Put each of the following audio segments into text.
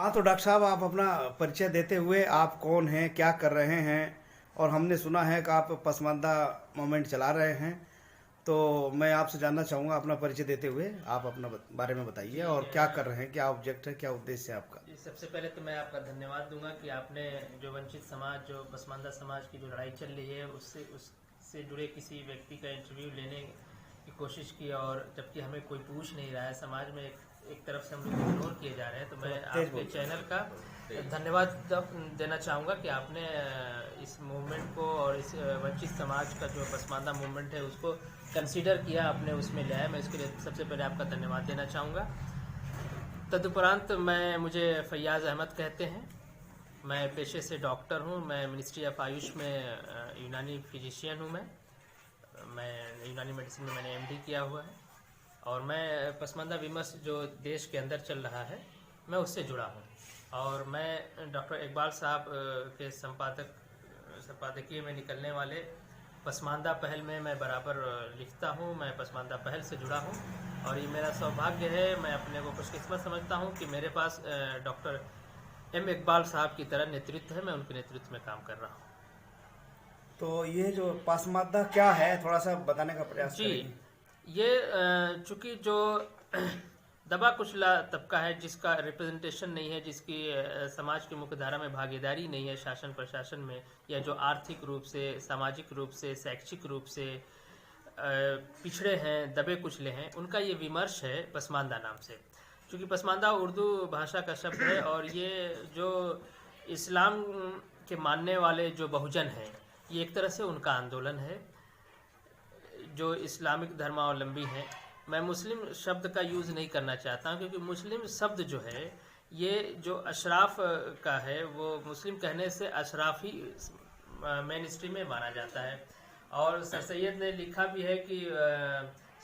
हाँ, तो डॉक्टर साहब आप अपना परिचय देते हुए आप कौन हैं, क्या कर रहे हैं? और हमने सुना है कि आप पसमानदा मूवमेंट चला रहे हैं, तो मैं आपसे जानना चाहूँगा अपना परिचय देते हुए आप अपना बारे में बताइए जी और क्या कर रहे हैं, क्या ऑब्जेक्ट है, क्या उद्देश्य है आपका? जी, सबसे पहले तो मैं आपका धन्यवाद दूंगा कि आपने जो वंचित समाज, जो पसमानदा समाज की जो लड़ाई चल रही है उससे जुड़े किसी व्यक्ति का इंटरव्यू लेने की कोशिश की, और जबकि हमें कोई पूछ नहीं रहा है। समाज में एक तरफ से हम लोग इग्नोर किए जा रहे हैं, तो मैं आपके चैनल का धन्यवाद देना चाहूँगा कि आपने इस मूवमेंट को और इस वंचित समाज का जो पसमानदा मूवमेंट है उसको कंसीडर किया, आपने उसमें लिया है। मैं इसके लिए सबसे पहले आपका धन्यवाद देना चाहूँगा। तदुपरांत मुझे फैयाज़ अहमद कहते हैं। मैं पेशे से डॉक्टर हूँ। मैं मिनिस्ट्री ऑफ आयुष में यूनानी फिजिशियन हूँ। मैं यूनानी मेडिसिन में मैंने एमडी किया हुआ है, और मैं पसमानदा विमर्श जो देश के अंदर चल रहा है मैं उससे जुड़ा हूँ। और मैं डॉक्टर इकबाल साहब के संपादकीय में निकलने वाले पसमानदा पहल में मैं बराबर लिखता हूँ। मैं पसमानदा पहल से जुड़ा हूँ, और ये मेरा सौभाग्य है, मैं अपने को खुशकिस्मत समझता हूँ कि मेरे पास डॉक्टर एम इकबाल साहब की तरह नेतृत्व है। मैं उनके नेतृत्व में काम कर रहा हूँ। तो ये जो पसमानदा क्या है, थोड़ा सा बताने का प्रयास करिए। जी, ये चूँकि जो दबा कुचला तबका है, जिसका रिप्रेजेंटेशन नहीं है, जिसकी समाज की मुख्यधारा में भागीदारी नहीं है शासन प्रशासन में, या जो आर्थिक रूप से, सामाजिक रूप से, शैक्षिक रूप से पिछड़े हैं, दबे कुचले हैं, उनका ये विमर्श है पसमानदा नाम से। क्योंकि पसमानदा उर्दू भाषा का शब्द है, और ये जो इस्लाम के मानने वाले जो बहुजन हैं, ये एक तरह से उनका आंदोलन है। जो इस्लामिक धर्मावलंबी हैं, मैं मुस्लिम शब्द का यूज़ नहीं करना चाहता हूँ, क्योंकि मुस्लिम शब्द जो है ये जो अशराफ का है, वो मुस्लिम कहने से अशराफ ही मेन स्ट्रीम में माना जाता है। और सर सैयद ने लिखा भी है कि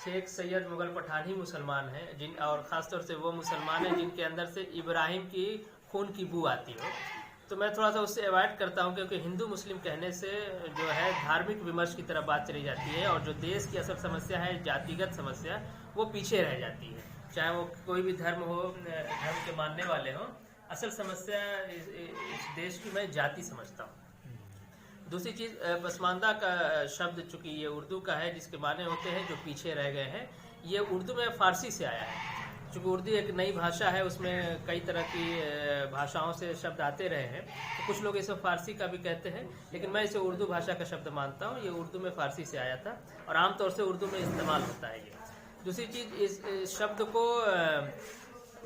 शेख सैयद मुगल पठान ही मुसलमान हैं, और ख़ासतौर से वो मुसलमान हैं जिनके अंदर से इब्राहिम की खून की बू आती हो। तो मैं थोड़ा सा उससे अवॉइड करता हूँ, क्योंकि हिंदू मुस्लिम कहने से जो है धार्मिक विमर्श की तरफ बात चली जाती है, और जो देश की असल समस्या है, जातिगत समस्या, वो पीछे रह जाती है। चाहे वो कोई भी धर्म हो, धर्म के मानने वाले हों, असल समस्या इस देश की मैं जाति समझता हूँ। दूसरी चीज़, पसमानदा का शब्द चूँकि ये उर्दू का है, जिसके माने होते हैं जो पीछे रह गए हैं, ये उर्दू में फ़ारसी से आया है। चूँकि उर्दू एक नई भाषा है, उसमें कई तरह की भाषाओं से शब्द आते रहे हैं, तो कुछ लोग इसे फ़ारसी का भी कहते हैं, लेकिन मैं इसे उर्दू भाषा का शब्द मानता हूँ। ये उर्दू में फ़ारसी से आया था, और आमतौर से उर्दू में इस्तेमाल होता है ये। दूसरी चीज़, इस शब्द को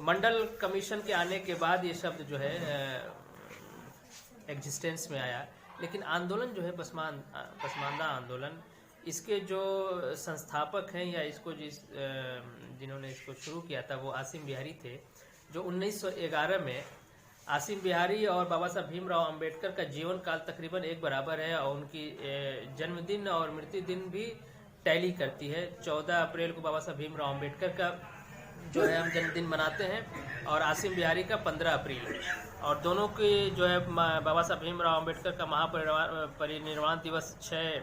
मंडल कमीशन के आने के बाद ये शब्द जो है एग्जिस्टेंस में आया। लेकिन आंदोलन जो है पसमानदा आंदोलन, इसके जो संस्थापक हैं, या इसको जिन्होंने इसको शुरू किया था, वो आसिम बिहारी थे, जो 1911 में आसिम बिहारी और बाबा साहब भीमराव अंबेडकर का जीवन काल तकरीबन एक बराबर है, और उनकी जन्मदिन और मृत्यु दिन भी टैली करती है। 14 अप्रैल को बाबा साहब भीमराव अंबेडकर का जो है हम जन्मदिन मनाते हैं, और आसिम बिहारी का 15 अप्रैल है, और दोनों की जो है बाबा साहब भीमराव अंबेडकर का महापरिनिर्वाण दिवस 6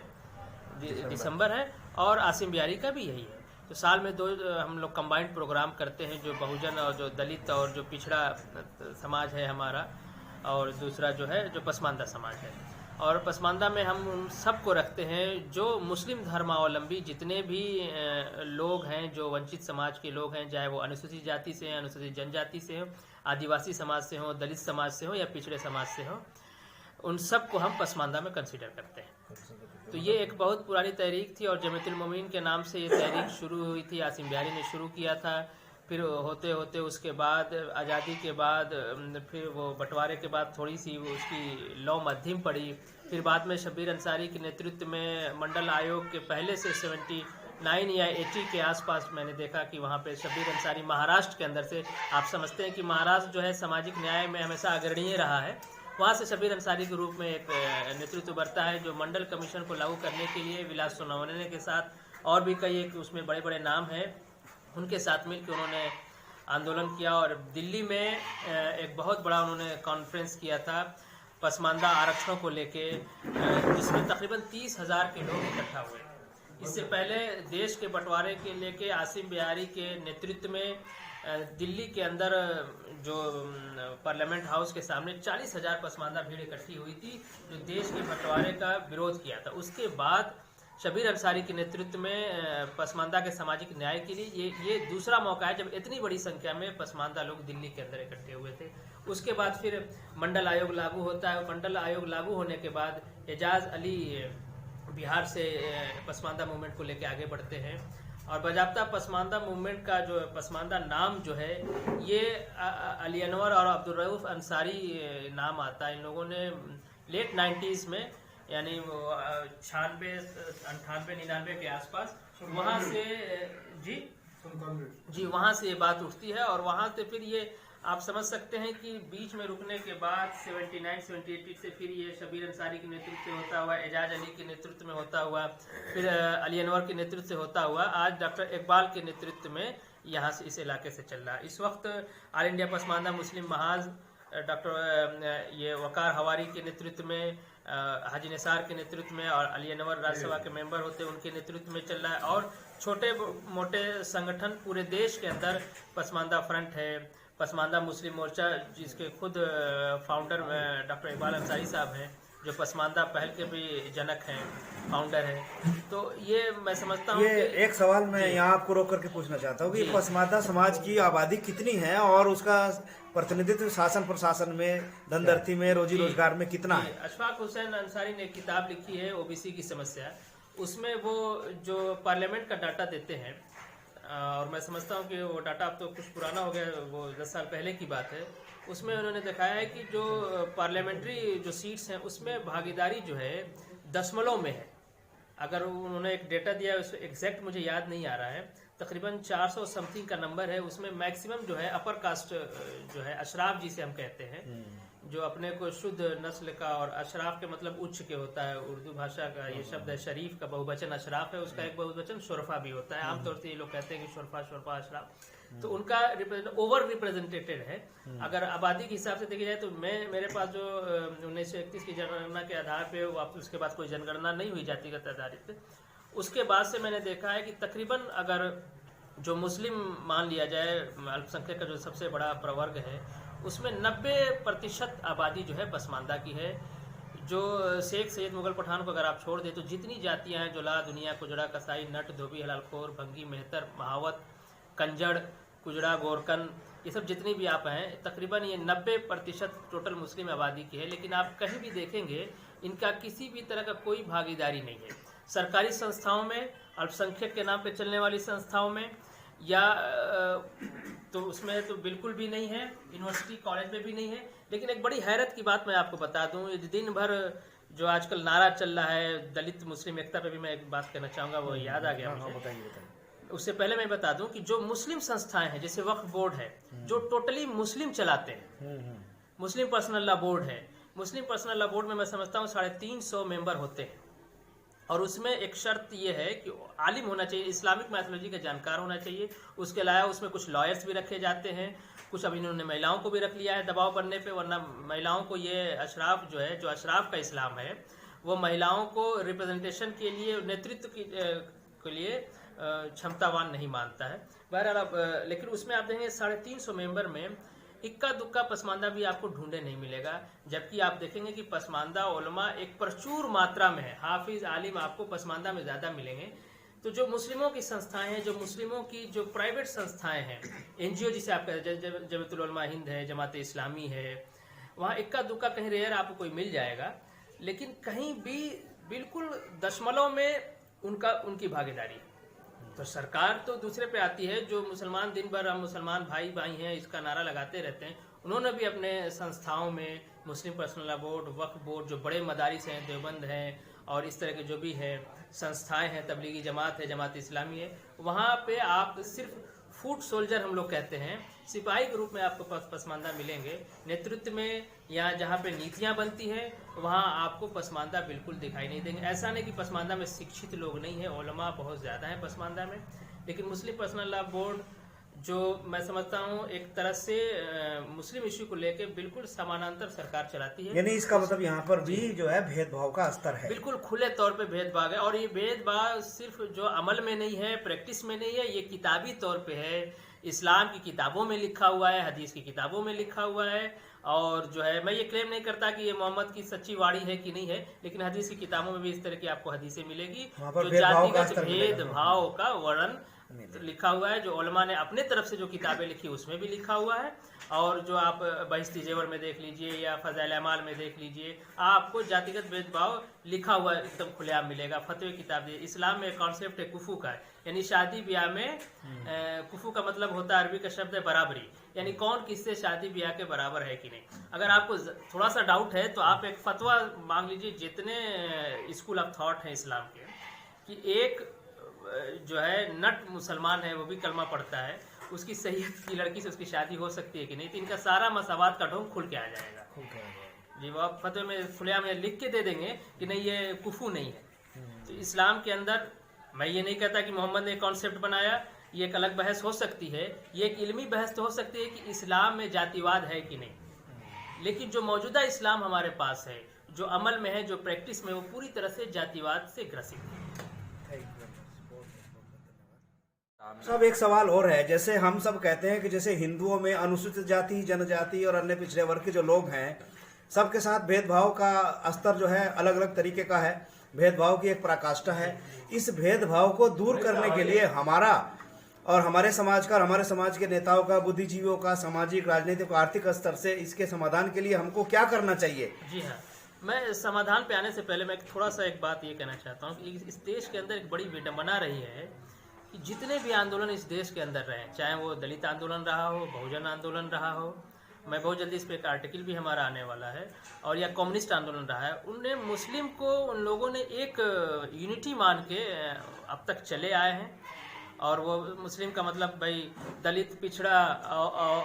दिसंबर है, और आसिम बिहारी का भी यही है। तो साल में दो हम लोग कंबाइंड प्रोग्राम करते हैं, जो बहुजन और जो दलित और जो पिछड़ा समाज है हमारा, और दूसरा जो है जो पसमानदा समाज है। और पसमानदा में हम उन सबको रखते हैं जो मुस्लिम धर्मावलंबी जितने भी लोग हैं, जो वंचित समाज के लोग हैं, चाहे वो अनुसूचित जाति से हैं, अनुसूचित जनजाति से हों, आदिवासी समाज से हों, दलित समाज से हों, या पिछड़े समाज से हों, उन सब को हम पसमानदा में कंसीडर करते हैं। तो ये एक बहुत पुरानी तहरीक थी, और जमीयतुल मोमिनीन के नाम से ये तहरीक शुरू हुई थी। आसिम बिहारी ने शुरू किया था, फिर होते होते उसके बाद आज़ादी के बाद, फिर वो बंटवारे के बाद थोड़ी सी वो उसकी लौ मध्यम पड़ी। फिर बाद में शब्बीर अंसारी के नेतृत्व में मंडल आयोग के पहले से 79 या 80 के आसपास मैंने देखा कि वहाँ पे शब्बीर अंसारी, महाराष्ट्र के अंदर से, आप समझते हैं कि महाराष्ट्र जो है सामाजिक न्याय में हमेशा अग्रणीय रहा है, वहाँ से शब्बीर अंसारी के रूप में एक नेतृत्व बढ़ता है, जो मंडल कमीशन को लागू करने के लिए विलास सोनावने के साथ और भी कई एक उसमें बड़े बड़े नाम हैं, उनके साथ मिलकर उन्होंने आंदोलन किया। और दिल्ली में एक बहुत बड़ा उन्होंने कॉन्फ्रेंस किया था पसमानदा आरक्षणों को लेके, जिसमें तकरीबन 30,000 के लोग इकट्ठा हुए। इससे पहले देश के बंटवारे के लेके आसिम बिहारी के नेतृत्व में दिल्ली के अंदर जो पार्लियामेंट हाउस के सामने 40,000 पसमानदा भीड़ इकट्ठी हुई थी जो देश के बंटवारे का विरोध किया था। उसके बाद शबीर अंसारी के नेतृत्व में पसमानदा के सामाजिक न्याय के लिए ये दूसरा मौका है जब इतनी बड़ी संख्या में पसमानदा लोग दिल्ली के अंदर इकट्ठे हुए थे। उसके बाद फिर मंडल आयोग लागू होता है। मंडल आयोग लागू होने के बाद एजाज अली बिहार से पसमानदा मूवमेंट को लेकर आगे बढ़ते हैं और बाजाब्ता पसमानदा मूवमेंट का जो पसमानदा नाम जो है ये अली अनवर और अब्दुल रऊफ अंसारी नाम आता है। इन लोगों ने लेट 90s में यानी 96, 98, 99 के आसपास वहाँ से जी वहाँ से ये बात उठती है और वहाँ से फिर ये आप समझ सकते हैं कि बीच में रुकने के बाद 79, 78 से फिर ये शबीर अंसारी के नेतृत्व से होता हुआ, एजाज अली के नेतृत्व में होता हुआ, फिर अली अनवर के नेतृत्व से होता हुआ आज डॉक्टर इकबाल के नेतृत्व में यहाँ से इस इलाके से चल रहा है। इस वक्त ऑल इंडिया पसमानदा मुस्लिम महाज डॉक्टर ये वकार हवारी के नेतृत्व में, हाजी निसार के नेतृत्व में और अली अनवर राज्यसभा के मेंबर होते हैं उनके नेतृत्व में चल रहा है और छोटे मोटे संगठन पूरे देश के अंदर पसमानदा फ्रंट है, पसमानदा मुस्लिम मोर्चा जिसके खुद फाउंडर डॉक्टर इकबाल अंसारी साहब हैं जो पसमानदा पहल के भी जनक हैं, फाउंडर हैं। तो ये मैं समझता हूँ ये एक सवाल मैं यहाँ आपको रोक करके पूछना चाहता हूँ कि पसमानदा समाज की आबादी कितनी है और उसका प्रतिनिधित्व शासन प्रशासन में, धनदर्ती में, रोजी रोजगार में कितना है? अशफाक हुसैन अंसारी ने एक किताब लिखी है ओबीसी की समस्या, उसमें वो जो पार्लियामेंट का डाटा देते हैं और मैं समझता हूँ कि वो डाटा अब तो कुछ पुराना हो गया, वो 10 साल पहले की बात है। उसमें उन्होंने दिखाया है कि जो पार्लियामेंट्री जो सीट्स हैं उसमें भागीदारी जो है दशमलव में है। अगर उन्होंने एक डेटा दिया है उसमें एग्जैक्ट मुझे याद नहीं आ रहा है, तकरीबन 400 समथिंग का नंबर है। उसमें मैक्सिमम जो है अपर कास्ट जो है अशराफ जिसे हम कहते हैं, जो अपने को शुद्ध नस्ल का, और अशराफ के मतलब उच्च के होता है, उर्दू भाषा का ये शब्द है, शरीफ का बहुवचन अशराफ है, उसका एक बहुवचन शुरफा भी होता है। आमतौर से ये लोग कहते हैं कि शुरफा अशराफ, तो उनका ओवर रिप्रेजेंटेटेड है। अगर आबादी के हिसाब से देखी जाए तो मेरे पास जो 1931 की जनगणना के आधार पे उसके बाद कोई जनगणना नहीं हुई जातिगत आधारित, उसके बाद से मैंने देखा है कि तकरीबन अगर जो मुस्लिम मान लिया जाए अल्पसंख्यक का जो सबसे बड़ा प्रवर्ग है उसमें 90% आबादी जो है पसमानदा की है। जो शेख सैयद मुगल पठान को अगर आप छोड़ दें तो जितनी जातियां हैं, जोला, दुनिया, कुजड़ा, कसाई, नट, धोबी, हलालखोर, भंगी, मेहतर, महावत, कंजड़, कुजड़ा, गोरकन, ये सब जितनी भी आप हैं तकरीबन ये 90% टोटल मुस्लिम आबादी की है। लेकिन आप कहीं भी देखेंगे इनका किसी भी तरह का कोई भागीदारी नहीं है। सरकारी संस्थाओं में, अल्पसंख्यक के नाम पे चलने वाली संस्थाओं में या तो उसमें तो बिल्कुल भी नहीं है, यूनिवर्सिटी कॉलेज में भी नहीं है। लेकिन एक बड़ी हैरत की बात मैं आपको बता दूं, दिन भर जो आजकल नारा चल रहा है दलित मुस्लिम एकता पे भी मैं एक बात कहना चाहूँगा, वो याद आ गया मुझे। बताइए। उससे पहले मैं बता दूं कि जो मुस्लिम संस्थाएं हैं जैसे वक्फ बोर्ड है जो टोटली मुस्लिम चलाते हैं, मुस्लिम पर्सनल लॉ बोर्ड है, मुस्लिम पर्सनल लॉ बोर्ड में मैं समझता हूँ 350 मेंबर होते हैं और उसमें एक शर्त ये है कि आलिम होना चाहिए, इस्लामिक मैथोलॉजी का जानकार होना चाहिए। उसके अलावा उसमें कुछ लॉयर्स भी रखे जाते हैं, कुछ अब इन्होंने महिलाओं को भी रख लिया है दबाव बनने पे, वरना महिलाओं को ये अशराफ जो है, जो अशराफ का इस्लाम है, वो महिलाओं को रिप्रेजेंटेशन के लिए, नेतृत्व के लिए क्षमतावान नहीं मानता है। बहरहाल लेकिन उसमें आप देखेंगे 350 मेंबर में इक्का दुक्का पसमानदा भी आपको ढूंढे नहीं मिलेगा, जबकि आप देखेंगे कि पसमानदा उलमा एक प्रचुर मात्रा में है, हाफिज आलिम आपको पसमानदा में ज़्यादा मिलेंगे। तो जो मुस्लिमों की संस्थाएं हैं, जो मुस्लिमों की जो प्राइवेट संस्थाएं हैं, एनजीओ जिसे आप कहते हैं, जमीयतुल उलमा हिंद है, जमात इस्लामी है, वहाँ इक्का दुक्का कहीं रेयर आपको कोई मिल जाएगा, लेकिन कहीं भी बिल्कुल दशमलव में उनकी भागीदारी। तो सरकार तो दूसरे पे आती है, जो मुसलमान दिन भर हम मुसलमान भाई भाई हैं इसका नारा लगाते रहते हैं, उन्होंने भी अपने संस्थाओं में मुस्लिम पर्सनल लॉ बोर्ड, वक्फ बोर्ड, जो बड़े मदारिस हैं, देवबंद हैं और इस तरह के जो भी है संस्थाएं हैं, तबलीगी जमात है, जमात इस्लामी है, वहाँ पे आप सिर्फ फुट सोल्जर हम लोग कहते हैं, सिपाही के रूप में आपको पसमानदा मिलेंगे। नेतृत्व में या जहाँ पे नीतियाँ बनती हैं वहाँ आपको पसमानदा बिल्कुल दिखाई नहीं देंगे। ऐसा नहीं कि पसमानदा में शिक्षित लोग नहीं हैं, उलमा बहुत ज़्यादा हैं पसमानदा में, लेकिन मुस्लिम पर्सनल लॉ बोर्ड जो मैं समझता हूँ एक तरह से मुस्लिम इश्यू को लेके बिल्कुल समानांतर सरकार चलाती है। यानी इसका मतलब यहाँ पर भी जो है भेदभाव का स्तर है, बिल्कुल खुले तौर पे भेदभाव है। और ये भेदभाव सिर्फ जो अमल में नहीं है, प्रैक्टिस में नहीं है, ये किताबी तौर पे है, इस्लाम की किताबों में लिखा हुआ है, हदीस की किताबों में लिखा हुआ है। और जो है मैं ये क्लेम नहीं करता कि ये मोहम्मद की सच्ची वाणी है कि नहीं है, लेकिन हदीस की किताबों में भी इस तरह की आपको हदीसें मिलेगी जो जातिगत भेदभाव का वर्णन लिखा हुआ है। जो उलमा ने अपने तरफ से जो किताबें लिखी उसमें भी लिखा हुआ है। और जो आप बहिश्ती जेवर में देख लीजिए या फज़ाइल अमाल में देख लीजिए, आपको जातिगत भेदभाव लिखा हुआ एकदम खुलेआम मिलेगा। फतवे किताब इस्लाम में कॉन्सेप्ट है कुफू का, यानी शादी ब्याह में कुफू का मतलब होता है, अरबी का शब्द है बराबरी, यानी कौन किससे शादी ब्याह के बराबर है कि नहीं। अगर आपको थोड़ा सा डाउट है तो आप एक फतवा मांग लीजिए जितने स्कूल ऑफ थॉट हैं इस्लाम के, कि एक जो है नट मुसलमान है, वो भी कलमा पढ़ता है, उसकी सैयद की लड़की से उसकी शादी हो सकती है कि नहीं, तो इनका सारा मसावात का ढोंग खुल के आ जाएगा। जी वो आप फतवे में खुलेआम में लिख के दे देंगे कि नहीं ये कुफू नहीं है। तो इस्लाम के अंदर मैं ये नहीं कहता कि मोहम्मद ने कॉन्सेप्ट बनाया, ये एक अलग बहस हो सकती है, ये एक इल्मी बहस तो हो सकती है कि इस्लाम में जातिवाद है कि नहीं, लेकिन जो मौजूदा इस्लाम हमारे पास है, जो अमल में है, जो प्रैक्टिस में, वो पूरी तरह से जातिवाद से ग्रसित है। सब एक सवाल और है, जैसे हम सब कहते हैं कि जैसे हिंदुओं में अनुसूचित जाति, जनजाति और अन्य पिछड़े वर्ग के जो लोग हैं, सबके साथ भेदभाव का स्तर जो है अलग अलग तरीके का है, भेदभाव की एक पराकाष्ठा है। इस भेदभाव को दूर करने के लिए हमारा और हमारे समाज का और हमारे समाज के नेताओं का, बुद्धिजीवियों का, सामाजिक, राजनीतिक, आर्थिक स्तर से इसके समाधान के लिए हमको क्या करना चाहिए? जी हाँ, मैं समाधान पे आने से पहले मैं थोड़ा सा एक बात ये कहना चाहता हूँ कि इस देश के अंदर एक बड़ी विडंबना रही है कि जितने भी आंदोलन इस देश के अंदर रहे, चाहे वो दलित आंदोलन रहा हो, बहुजन आंदोलन रहा हो, मैं बहुत जल्दी इस पर एक आर्टिकल भी हमारा आने वाला है, और या कम्युनिस्ट आंदोलन रहा है, उनने मुस्लिम को, उन लोगों ने एक यूनिटी मान के अब तक चले आए हैं। और वो मुस्लिम का मतलब भाई दलित, पिछड़ा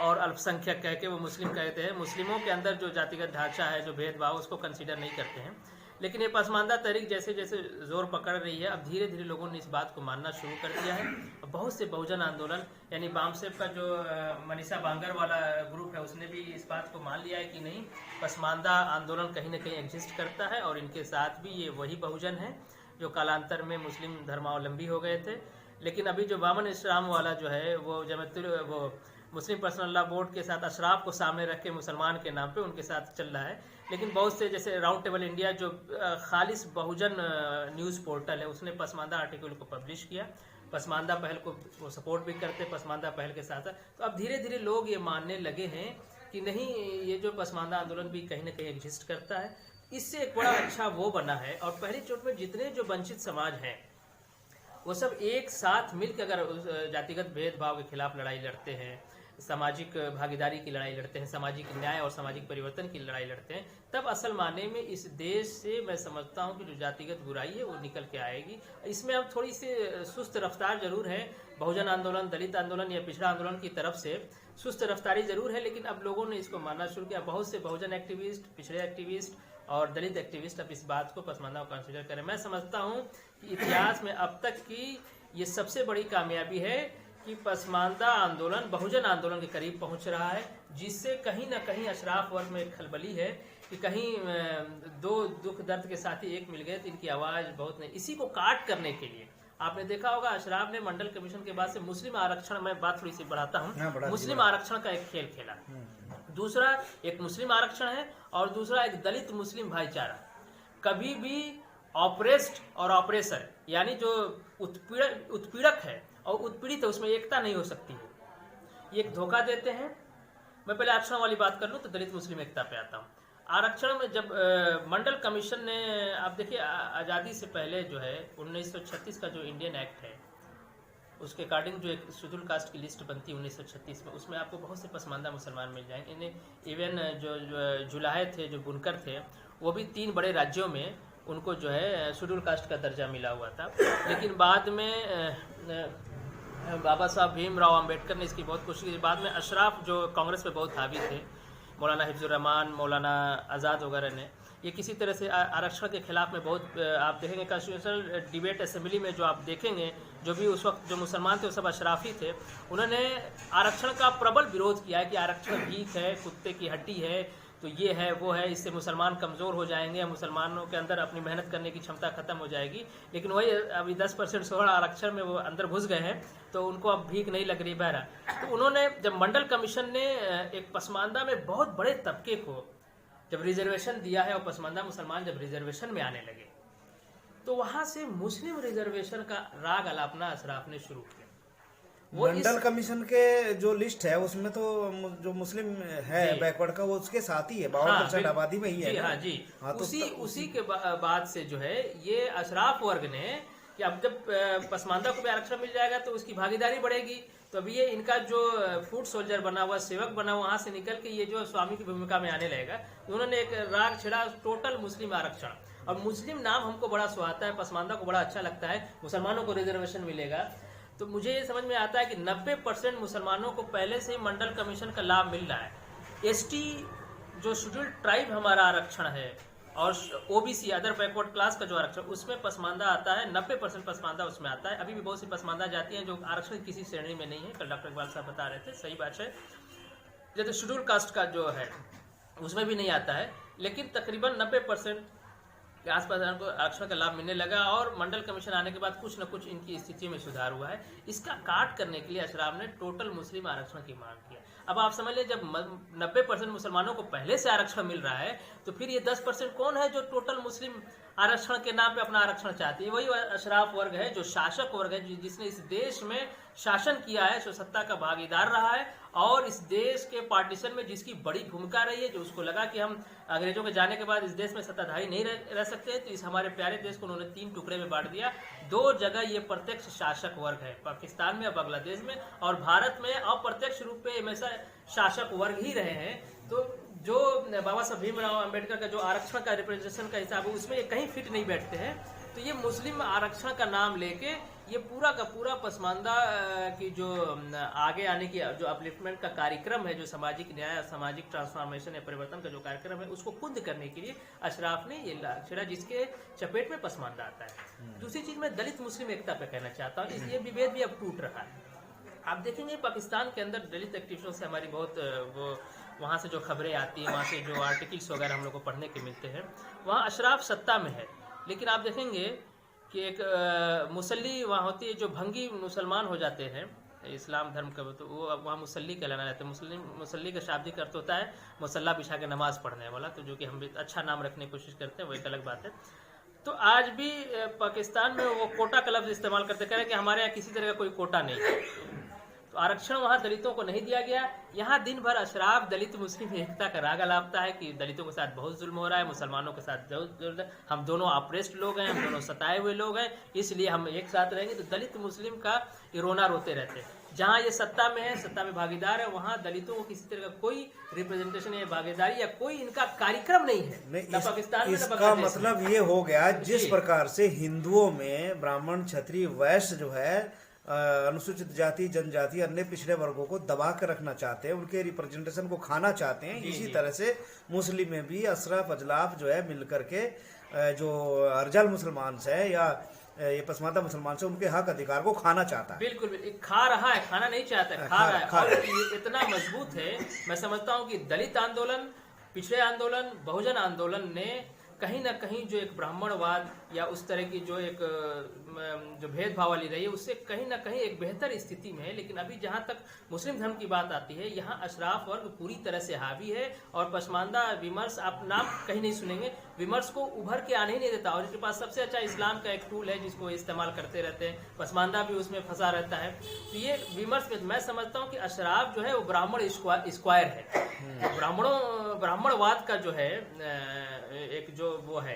और अल्पसंख्यक कह के वो मुस्लिम कहते हैं। मुस्लिमों के अंदर जो जातिगत ढांचा है, जो भेदभाव, उसको कंसीडर नहीं करते हैं। लेकिन ये पसमानदा तहरीक जैसे जैसे जोर पकड़ रही है, अब धीरे धीरे लोगों ने इस बात को मानना शुरू कर दिया है। बहुत से बहुजन आंदोलन, यानी बामसेब का जो मनीषा बांगर वाला ग्रुप है, उसने भी इस बात को मान लिया है कि नहीं, पसमानदा आंदोलन कहीं ना कहीं एग्जिस्ट करता है, और इनके साथ भी ये वही बहुजन है जो कालांतर में मुस्लिम धर्मावलंबी हो गए थे। लेकिन अभी जो बामन इस्लाम वाला जो है, वो मुस्लिम पर्सनल लॉ बोर्ड के साथ अशराफ को सामने रख के मुसलमान के नाम पे उनके साथ चल रहा है। लेकिन बहुत से, जैसे राउंड टेबल इंडिया जो खालिस बहुजन न्यूज़ पोर्टल है, उसने पसमानदा आर्टिकल को पब्लिश किया, पसमानदा पहल को वो सपोर्ट भी करते, पसमानदा पहल के साथ। तो अब धीरे धीरे लोग ये मानने लगे हैं कि नहीं, ये जो पसमानदा आंदोलन भी कहीं ना कहीं एग्जिस्ट करता है। इससे एक बड़ा अच्छा वो बना है, और पहली चोट में जितने जो वंचित समाज हैं वो सब एक साथ मिलकर अगर जातिगत भेदभाव के खिलाफ लड़ाई लड़ते हैं, सामाजिक भागीदारी की लड़ाई लड़ते हैं, सामाजिक न्याय और सामाजिक परिवर्तन की लड़ाई लड़ते हैं, तब असल माने में इस देश से मैं समझता हूं कि जो जातिगत बुराई है वो निकल के आएगी। इसमें अब थोड़ी सी सुस्त रफ्तार जरूर है, बहुजन आंदोलन, दलित आंदोलन या पिछड़ा आंदोलन की तरफ से सुस्त रफ्तारी जरूर है, लेकिन अब लोगों ने इसको मानना शुरू किया। बहुत से बहुजन एक्टिविस्ट, पिछड़े एक्टिविस्ट और दलित एक्टिविस्ट अब इस बात को, पसमानदा को कंसिडर करें। मैं समझता हूँ कि इतिहास में अब तक की ये सबसे बड़ी कामयाबी है कि पसमानदा आंदोलन बहुजन आंदोलन के करीब पहुंच रहा है, जिससे कहीं ना कहीं अशराफ वर्ग में एक खलबली है कि कहीं दो दुख दर्द के साथी एक मिल गए तो इनकी आवाज़ बहुत नहीं। इसी को काट करने के लिए आपने देखा होगा अशराफ ने मंडल कमीशन के बाद से मुस्लिम आरक्षण, मैं बात थोड़ी सी बढ़ाता हूँ, मुस्लिम आरक्षण का एक खेल खेला। दूसरा एक मुस्लिम आरक्षण है और दूसरा एक दलित मुस्लिम भाईचारा। कभी भी ऑपरेस्ड और ऑपरेसर, यानी जो उत्पीड़क है और उत्पीड़ित है, उसमें एकता नहीं हो सकती है, ये एक धोखा देते हैं। मैं पहले आरक्षण वाली बात कर लूँ तो दलित मुस्लिम एकता पे आता हूँ। आरक्षण में जब मंडल कमीशन ने, आप देखिए आज़ादी से पहले जो है 1936 का जो इंडियन एक्ट है, उसके अकॉर्डिंग जो एक शेड्यूल कास्ट की लिस्ट बनती है 1936 में, उसमें आपको बहुत से पसमानदा मुसलमान मिल जाएंगे। इन्हें इवन जो जुलाहे थे, जो बुनकर थे, वो भी 3 बड़े राज्यों में उनको जो है शेड्यूल कास्ट का दर्जा मिला हुआ था। लेकिन बाद में बाबा साहब भीमराव अंबेडकर ने इसकी बहुत कोशिश की। बाद में अशराफ जो कांग्रेस पे बहुत हावी थे, मौलाना हिफ्जुर रहमान, मौलाना आज़ाद वगैरह ने, ये किसी तरह से आरक्षण के खिलाफ में बहुत, आप देखेंगे कॉन्स्टिट्यूशनल डिबेट असेंबली में जो आप देखेंगे, जो भी उस वक्त जो मुसलमान थे वो सब अशराफी थे, उन्होंने आरक्षण का प्रबल विरोध किया है कि आरक्षण भीख है, कुत्ते की हड्डी है, तो ये है वो है, इससे मुसलमान कमज़ोर हो जाएंगे, मुसलमानों के अंदर अपनी मेहनत करने की क्षमता खत्म हो जाएगी। लेकिन वही अभी 10% 16 आरक्षण में वो अंदर घुस गए हैं, तो उनको अब भीख नहीं लग रही बहरा। तो उन्होंने जब मंडल कमीशन ने एक पसमानदा में बहुत बड़े तबके को जब रिजर्वेशन दिया है और पसमानदा मुसलमान जब रिजर्वेशन में आने लगे, तो वहां से मुस्लिम रिजर्वेशन का राग अलापना अशराफ ने शुरू किया। वो मंडल कमीशन के जो लिस्ट है उसमें तो जो मुस्लिम है बैकवर्ड का वो उसके साथ ही है, 52% आबादी में ही है। हाँ जी, हाँ, तो उसी के बाद से जो है ये अशराफ वर्ग ने कि अब जब पसमानदा को भी आरक्षण मिल जाएगा तो उसकी भागीदारी बढ़ेगी, तो अभी ये इनका जो फूड सोल्जर बना हुआ, सेवक बना हुआ, वहां से निकल के ये जो स्वामी की भूमिका में आने लगेगा। उन्होंने एक राग छिड़ा, टोटल मुस्लिम आरक्षण। और मुस्लिम नाम हमको बड़ा सुहाता है, पसमानदा को बड़ा अच्छा लगता है, मुसलमानों को रिजर्वेशन मिलेगा। तो मुझे ये समझ में आता है कि 90% मुसलमानों को पहले से ही मंडल कमीशन का लाभ मिल रहा है। एसटी जो शेड्यूल्ड ट्राइब हमारा आरक्षण है और ओबीसी अदर बैकवर्ड क्लास का जो आरक्षण, उसमें पसमानदा आता है, 90% पसमानदा उसमें आता है। अभी भी बहुत सी पसमानदा जाती हैं जो आरक्षण किसी श्रेणी में नहीं है। कल डॉक्टर इकबाल साहब बता रहे थे, सही बात है। जैसे शेड्यूल्ड कास्ट का जो है उसमें भी नहीं आता है, लेकिन तकरीबन 90% के आसपास को आरक्षण का लाभ मिलने लगा। और मंडल कमीशन आने के बाद कुछ न कुछ इनकी स्थिति में सुधार हुआ है। इसका काट करने के लिए अशराफ ने टोटल मुस्लिम आरक्षण की मांग किया। अब आप समझ लें, जब 90% मुसलमानों को पहले से आरक्षण मिल रहा है, तो फिर ये 10% कौन है जो टोटल मुस्लिम आरक्षण के नाम पे अपना आरक्षण चाहती है? वही अशराफ वर्ग है, जो शासक वर्ग है, जिसने इस देश में शासन किया है, जो सत्ता का भागीदार रहा है और इस देश के पार्टीशन में जिसकी बड़ी भूमिका रही है, जो उसको लगा कि हम अंग्रेजों के जाने के बाद इस देश में सत्ताधारी नहीं रह सकते, तो इस हमारे प्यारे देश को उन्होंने 3 टुकड़े में बांट दिया। 2 जगह ये प्रत्यक्ष शासक वर्ग है, पाकिस्तान में और बांग्लादेश में, और भारत में अप्रत्यक्ष रूप में हमेशा शासक वर्ग ही रहे हैं। तो जो बाबा साहब भीमराव अंबेडकर का जो आरक्षण का रिप्रेजेंटेशन का हिसाब है, उसमें ये कहीं फिट नहीं बैठते हैं। तो ये मुस्लिम आरक्षण का नाम लेके ये पूरा का पूरा पसमानदा की जो आगे आने की जो अपलिफ्टमेंट का कार्यक्रम है, जो सामाजिक न्याय, सामाजिक ट्रांसफॉर्मेशन या परिवर्तन का जो कार्यक्रम है, उसको कुंद करने के लिए अशराफ ने ये छेड़ा, जिसके चपेट में पसमानदा आता है। दूसरी चीज, मैं दलित मुस्लिम एकता पे कहना चाहता हूँ, इसलिए विभेद भी अब टूट रहा है। आप देखेंगे पाकिस्तान के अंदर दलित एक्टिविस्टों से हमारी बहुत वो वहाँ से जो खबरें आती हैं, वहाँ से जो आर्टिकल्स वगैरह हम लोग को पढ़ने के मिलते हैं, वहाँ अशराफ सत्ता में है, लेकिन आप देखेंगे कि एक मुसल्ली वहाँ होती है, जो भंगी मुसलमान हो जाते हैं इस्लाम धर्म का, तो वो वहाँ मुसल्ली कहलाना रहता है। मुसल्ली का शाब्दिक अर्थ होता है मुसल्ला बिछा के नमाज पढ़ने वाला, तो जो कि हम अच्छा नाम रखने की कोशिश करते हैं, वो एक अलग बात है। तो आज भी पाकिस्तान में वो कोटा का लफ्ज इस्तेमाल करते, कह रहे हैं कि हमारे यहाँ किसी तरह का कोई कोटा नहीं है। तो आरक्षण वहाँ दलितों को नहीं दिया गया। यहाँ दिन भर अशराफ दलित मुस्लिम एकता का राग अलापता है कि दलितों के साथ बहुत जुल्म हो रहा है, मुसलमानों के साथ हम दोनों ऑप्रेस्ड लोग हैं, हम दोनों सताए हुए लोग हैं, इसलिए हम एक साथ रहेंगे। तो दलित मुस्लिम का रोना रोते रहते हैं। जहाँ ये सत्ता में है, सत्ता में भागीदार है, वहाँ दलितों को किसी तरह का कोई रिप्रेजेंटेशन या भागीदारी या कोई इनका कार्यक्रम नहीं है, न पाकिस्तान में, इसका मतलब ये हो गया, जिस प्रकार से हिंदुओं में ब्राह्मण, क्षत्रिय, वैश्य जो है अनुसूचित जाति, जनजाति, अन्य पिछड़े वर्गों को दबा कर रखना चाहते हैं, उनके रिप्रेजेंटेशन को खाना चाहते हैं, इसी तरह से मुस्लिम में भी अशराफ अजलाफ जो है मिलकर के जो अर्जल मुसलमान है या ये पसमानदा मुसलमान से उनके हक अधिकार को खाना चाहता है। बिल्कुल खा रहा है, खाना नहीं चाहता है, खा रहा है। और ये इतना मजबूत है, मैं समझता हूँ कि दलित आंदोलन, पिछड़े आंदोलन, बहुजन आंदोलन ने कहीं ना कहीं जो एक ब्राह्मणवाद या उस तरह की जो एक जो भेदभाव वाली रही है, उससे कहीं ना कहीं एक बेहतर स्थिति में है। लेकिन अभी जहाँ तक मुस्लिम धर्म की बात आती है, यहाँ अशराफ वर्ग पूरी तरह से हावी है और पसमानदा विमर्श, आप नाम कहीं नहीं सुनेंगे, विमर्श को उभर के आने ही नहीं देता। और इनके पास सबसे अच्छा इस्लाम का एक टूल है जिसको इस्तेमाल करते रहते हैं, पसमानदा भी उसमें फंसा रहता है। तो ये विमर्श में मैं समझता हूँ कि अशराफ जो है वो ब्राह्मण स्क्वायर है। ब्राह्मणवाद का जो है एक जो वो है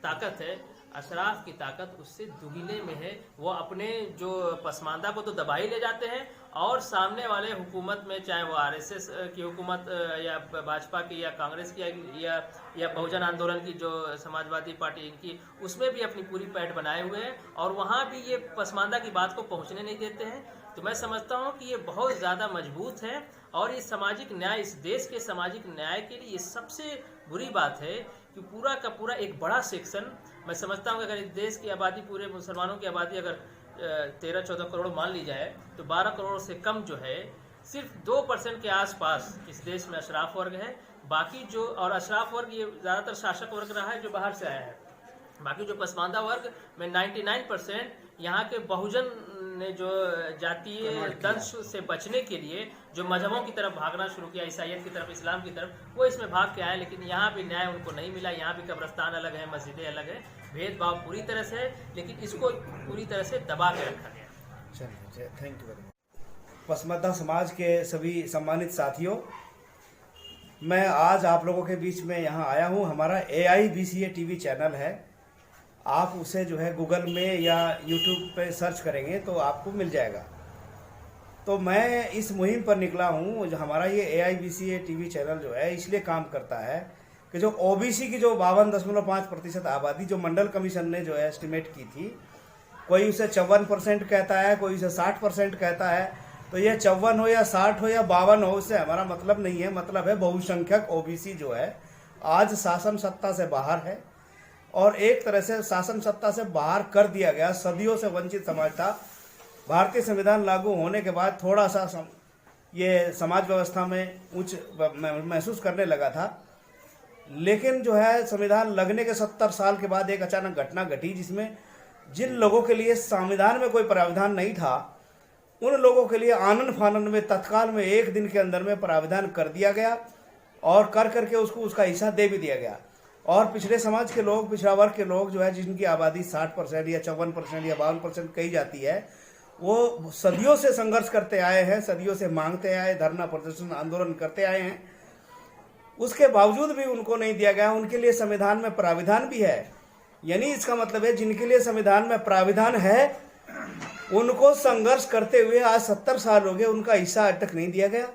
ताकत है, अशराफ की ताकत उससे दुगने में है। वो अपने जो पसमानदा को तो दबा ही ले जाते हैं और सामने वाले हुकूमत में, चाहे वो आरएसएस की हुकूमत या भाजपा की या कांग्रेस की या बहुजन आंदोलन की जो समाजवादी पार्टी इनकी, उसमें भी अपनी पूरी पैठ बनाए हुए हैं और वहाँ भी ये पसमानदा की बात को पहुँचने नहीं देते हैं। तो मैं समझता हूँ कि ये बहुत ज़्यादा मजबूत है और ये सामाजिक न्याय, इस देश के सामाजिक न्याय के लिए ये सबसे बुरी बात है कि पूरा का पूरा एक बड़ा सेक्शन, मैं समझता हूँ कि अगर इस देश की आबादी, पूरे मुसलमानों की आबादी अगर 13-14 करोड़ मान ली जाए, तो 12 करोड़ से कम जो है, सिर्फ 2% के आसपास इस देश में अशराफ वर्ग है, बाकी जो और अशराफ वर्ग ये ज़्यादातर शासक वर्ग रहा है जो बाहर से आया है। बाकी जो पसमानदा वर्ग में 99% यहाँ के बहुजन ने जो जातीय दंश से बचने के लिए जो मजहबों की तरफ भागना शुरू किया, ईसाइयत की तरफ, इस्लाम की तरफ, वो इसमें भाग के आए। लेकिन यहाँ भी न्याय उनको नहीं मिला। यहाँ भी कब्रस्तान अलग है, मस्जिदें अलग है, भेदभाव पूरी तरह से है, लेकिन इसको पूरी तरह से दबा के रखा गया। चलिए, thank you very much. Pasmanda समाज के सभी सम्मानित साथियों, मैं आज आप लोगों के बीच में यहाँ आया हूँ। हमारा AIBCA TV चैनल है, आप उसे जो है गूगल में या यूट्यूब पे सर्च करेंगे तो आपको मिल जाएगा। तो मैं इस मुहिम पर निकला हूँ। जो हमारा ये AIBCA TV चैनल जो है इसलिए काम करता है कि जो OBC की जो 52.5% आबादी जो मंडल कमीशन ने जो है एस्टिमेट की थी, कोई उसे 54% कहता है, कोई उसे 60% कहता है। तो ये 54 हो या 60 हो या 52 हो, उससे हमारा मतलब नहीं है। मतलब है बहुसंख्यक OBC जो है आज शासन सत्ता से बाहर है और एक तरह से शासन सत्ता से बाहर कर दिया गया। सदियों से वंचित समाज था। भारतीय संविधान लागू होने के बाद थोड़ा सा ये समाज व्यवस्था में उच्च महसूस करने लगा था, लेकिन जो है संविधान लगने के 70 साल के बाद एक अचानक घटना घटी जिसमें जिन लोगों के लिए संविधान में कोई प्रावधान नहीं था, उन लोगों के लिए आनन फानन में तत्काल में एक दिन के अंदर में प्रावधान कर दिया गया और कर करके उसको उसका हिस्सा दे भी दिया गया। और पिछड़े समाज के लोग, पिछड़ा वर्ग के लोग जो है जिनकी आबादी 60% या 54% या 52% कही जाती है, वो सदियों से संघर्ष करते आए हैं, सदियों से मांगते आए, धरना प्रदर्शन आंदोलन करते आए हैं। उसके बावजूद भी उनको नहीं दिया गया। उनके लिए संविधान में प्राविधान भी है, यानी इसका मतलब है जिनके लिए संविधान में प्राविधान है उनको संघर्ष करते हुए आज 70 साल हो गए, उनका हिस्सा आज तक नहीं दिया गया।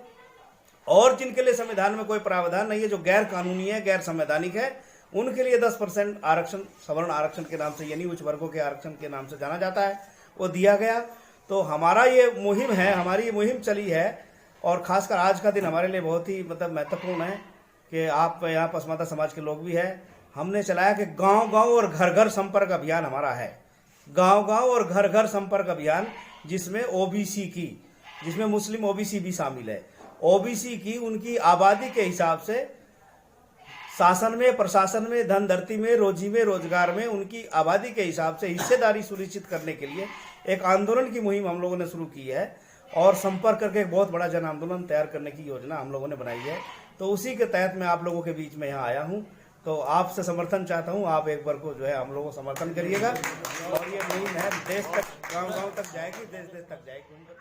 और जिनके लिए संविधान में कोई प्रावधान नहीं है, जो गैर कानूनी है, गैर संवैधानिक है, उनके लिए 10% आरक्षण, सवर्ण आरक्षण के नाम से, यानी उच्च वर्गों के आरक्षण के नाम से जाना जाता है, वो दिया गया। तो हमारा ये मुहिम है, हमारी ये मुहिम चली है और खासकर आज का दिन हमारे लिए बहुत ही महत्वपूर्ण है कि आप यहाँ पसमानदा समाज के लोग भी हैं। हमने चलाया कि गांव-गांव और घर-घर संपर्क अभियान हमारा है। गांव-गांव और घर-घर संपर्क अभियान जिसमें OBC की, जिसमें मुस्लिम OBC भी शामिल है, OBC की उनकी आबादी के हिसाब से शासन में, प्रशासन में, धन धरती में, रोजी में, रोजगार में उनकी आबादी के हिसाब से हिस्सेदारी सुनिश्चित करने के लिए एक आंदोलन की मुहिम हम लोगों ने शुरू की है और संपर्क करके एक बहुत बड़ा जन आंदोलन तैयार करने की योजना हम लोगों ने बनाई है। तो उसी के तहत मैं आप लोगों के बीच में यहाँ आया हूँ। तो आपसे समर्थन चाहता हूँ, आप एक बार को जो है हम लोगों को समर्थन करिएगा और ये मुहिम है देश तक, गाँव-गाँव तक जाएगी, देश देश तक जाएगी।